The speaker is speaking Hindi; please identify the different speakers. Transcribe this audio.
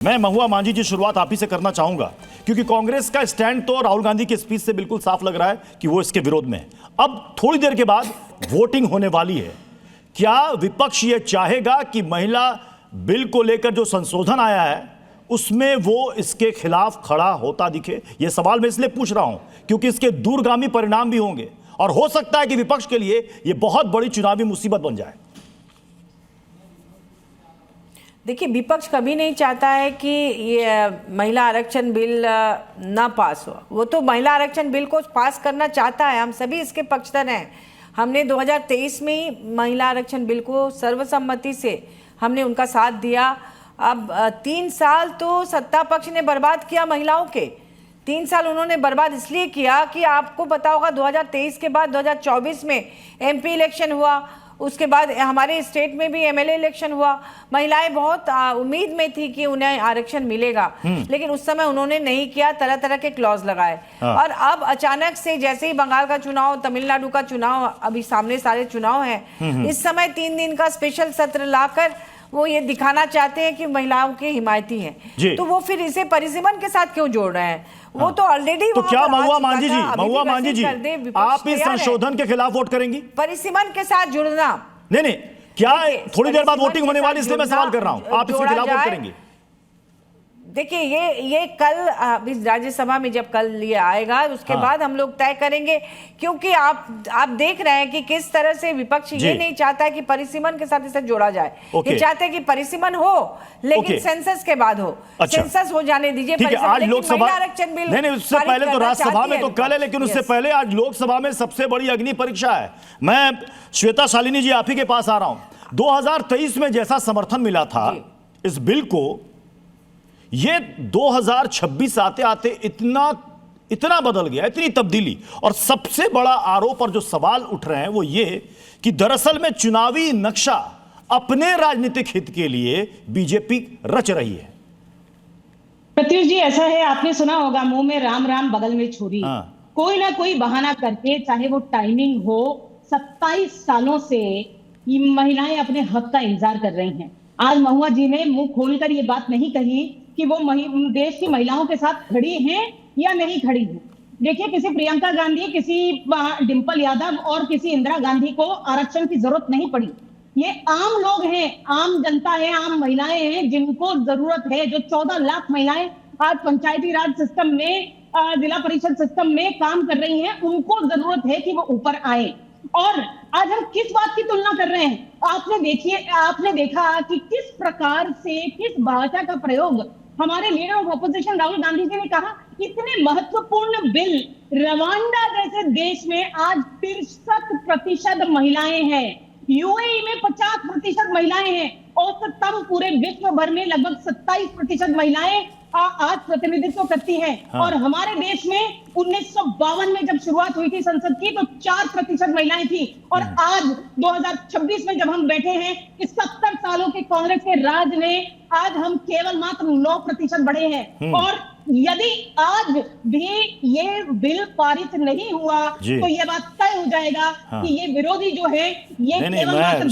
Speaker 1: मैं महुआ मांझी जी शुरुआत आप ही से करना चाहूंगा क्योंकि कांग्रेस का स्टैंड तो राहुल गांधी की स्पीच से बिल्कुल साफ लग रहा है कि वो इसके विरोध में है। अब थोड़ी देर के बाद वोटिंग होने वाली है। क्या विपक्ष ये चाहेगा कि महिला बिल को लेकर जो संशोधन आया है उसमें वो इसके खिलाफ खड़ा होता दिखे? ये सवाल मैं इसलिए पूछ रहा हूं क्योंकि इसके दूरगामी परिणाम भी होंगे और हो सकता है कि विपक्ष के लिए यह बहुत बड़ी चुनावी मुसीबत बन जाए।
Speaker 2: देखिए, विपक्ष कभी नहीं चाहता है कि ये महिला आरक्षण बिल ना पास हो। वो तो महिला आरक्षण बिल को पास करना चाहता है, हम सभी इसके पक्षधर हैं। हमने 2023 में ही महिला आरक्षण बिल को सर्वसम्मति से हमने उनका साथ दिया। अब 3 साल तो सत्ता पक्ष ने बर्बाद किया महिलाओं के। 3 साल उन्होंने बर्बाद इसलिए किया कि आपको पता होगा 2023 के बाद 2024 में एमपी इलेक्शन हुआ, उसके बाद हमारे स्टेट में भी एमएलए इलेक्शन हुआ। महिलाएं बहुत उम्मीद में थी कि उन्हें आरक्षण मिलेगा, लेकिन उस समय उन्होंने नहीं किया, तरह तरह के क्लॉज लगाए। और अब अचानक से जैसे ही बंगाल का चुनाव, तमिलनाडु का चुनाव, अभी सामने सारे चुनाव हैं, इस समय 3 दिन का स्पेशल सत्र लाकर वो ये दिखाना चाहते हैं कि महिलाओं के हिमायती हैं। तो वो फिर इसे परिसीमन के साथ क्यों जोड़ रहे हैं? वो तो ऑलरेडी
Speaker 1: तो क्या महुआ मांझी जी आप इस संशोधन के खिलाफ वोट करेंगी?
Speaker 2: परिसीमन के साथ जुड़ना
Speaker 1: नहीं, क्या थोड़ी देर बाद वोटिंग होने वाली, इसलिए मैं सवाल कर रहा हूं, आप इसके खिलाफ वोट करेंगी?
Speaker 2: देखिए, ये कल इस राज्यसभा में जब कल ये आएगा उसके बाद हम लोग तय करेंगे, क्योंकि आप देख रहे हैं कि किस तरह से विपक्ष ये नहीं चाहता है कि परिसीमन के साथ इसे जोड़ा जाए। ये चाहते हैं कि परिसीमन हो लेकिन सेंसस के बाद हो। सेंसस हो जाने दीजिए।
Speaker 1: आज लोकसभा आरक्षण बिल नहीं, उससे पहले तो राज्यसभा में तो कल है, लेकिन उससे पहले आज लोकसभा में सबसे बड़ी अग्नि परीक्षा है। मैं श्वेता शालिनी जी आप ही के पास आ रहा हूं। 2023 में जैसा समर्थन मिला था इस बिल को, ये 2026 आते आते इतना बदल गया, इतनी तब्दीली। और सबसे बड़ा आरोप और जो सवाल उठ रहे हैं वो ये कि दरअसल में चुनावी नक्शा अपने राजनीतिक हित के लिए बीजेपी रच रही है।
Speaker 3: प्रत्युष जी, ऐसा है, आपने सुना होगा, मुंह में राम राम बगल में छुरी। कोई ना कोई बहाना करके, चाहे वो टाइमिंग हो, 27 सालों से महिलाएं अपने हक का इंतजार कर रही हैं। आज महुआ जी ने मुंह खोलकर ये बात नहीं कही कि वो देश की महिलाओं के साथ खड़ी हैं या नहीं खड़ी हैं। देखिए, किसी प्रियंका गांधी, किसी डिंपल यादव और किसी इंदिरा गांधी को आरक्षण की जरूरत नहीं पड़ी। ये आम लोग हैं, आम जनता है, आम महिलाएं हैं जिनको जरूरत है। जो 14 लाख महिलाएं आज पंचायती राज सिस्टम में, जिला परिषद सिस्टम में काम कर रही हैं, उनको जरूरत है कि वो ऊपर आए। और आज हम किस बात की तुलना कर रहे हैं? आपने देखा कि किस प्रकार से, किस भाषा का प्रयोग हमारे leader of opposition Rahul Gandhi ji ने कहा। इतने महत्वपूर्ण बिल, रवांडा जैसे देश में आज 63% महिलाएं हैं, यूएई में 50% महिलाएं हैं, औसतन पूरे विश्व भर में लगभग 27% महिलाएं आज प्रतिनिधित्व करती हैं। और हमारे देश में 1952 में जब शुरुआत हुई थी संसद की तो 4% महिलाएं थी। और आज 2026 में जब हम बैठे हैं, इस 70 सालों के कांग्रेस के राज में आज हम केवल मात्र 9% बढ़े हैं। और यदि आज भी ये बिल पारित नहीं हुआ तो ये बात तय हो जाएगा कि ये विरोधी जो है ये केवल मात्र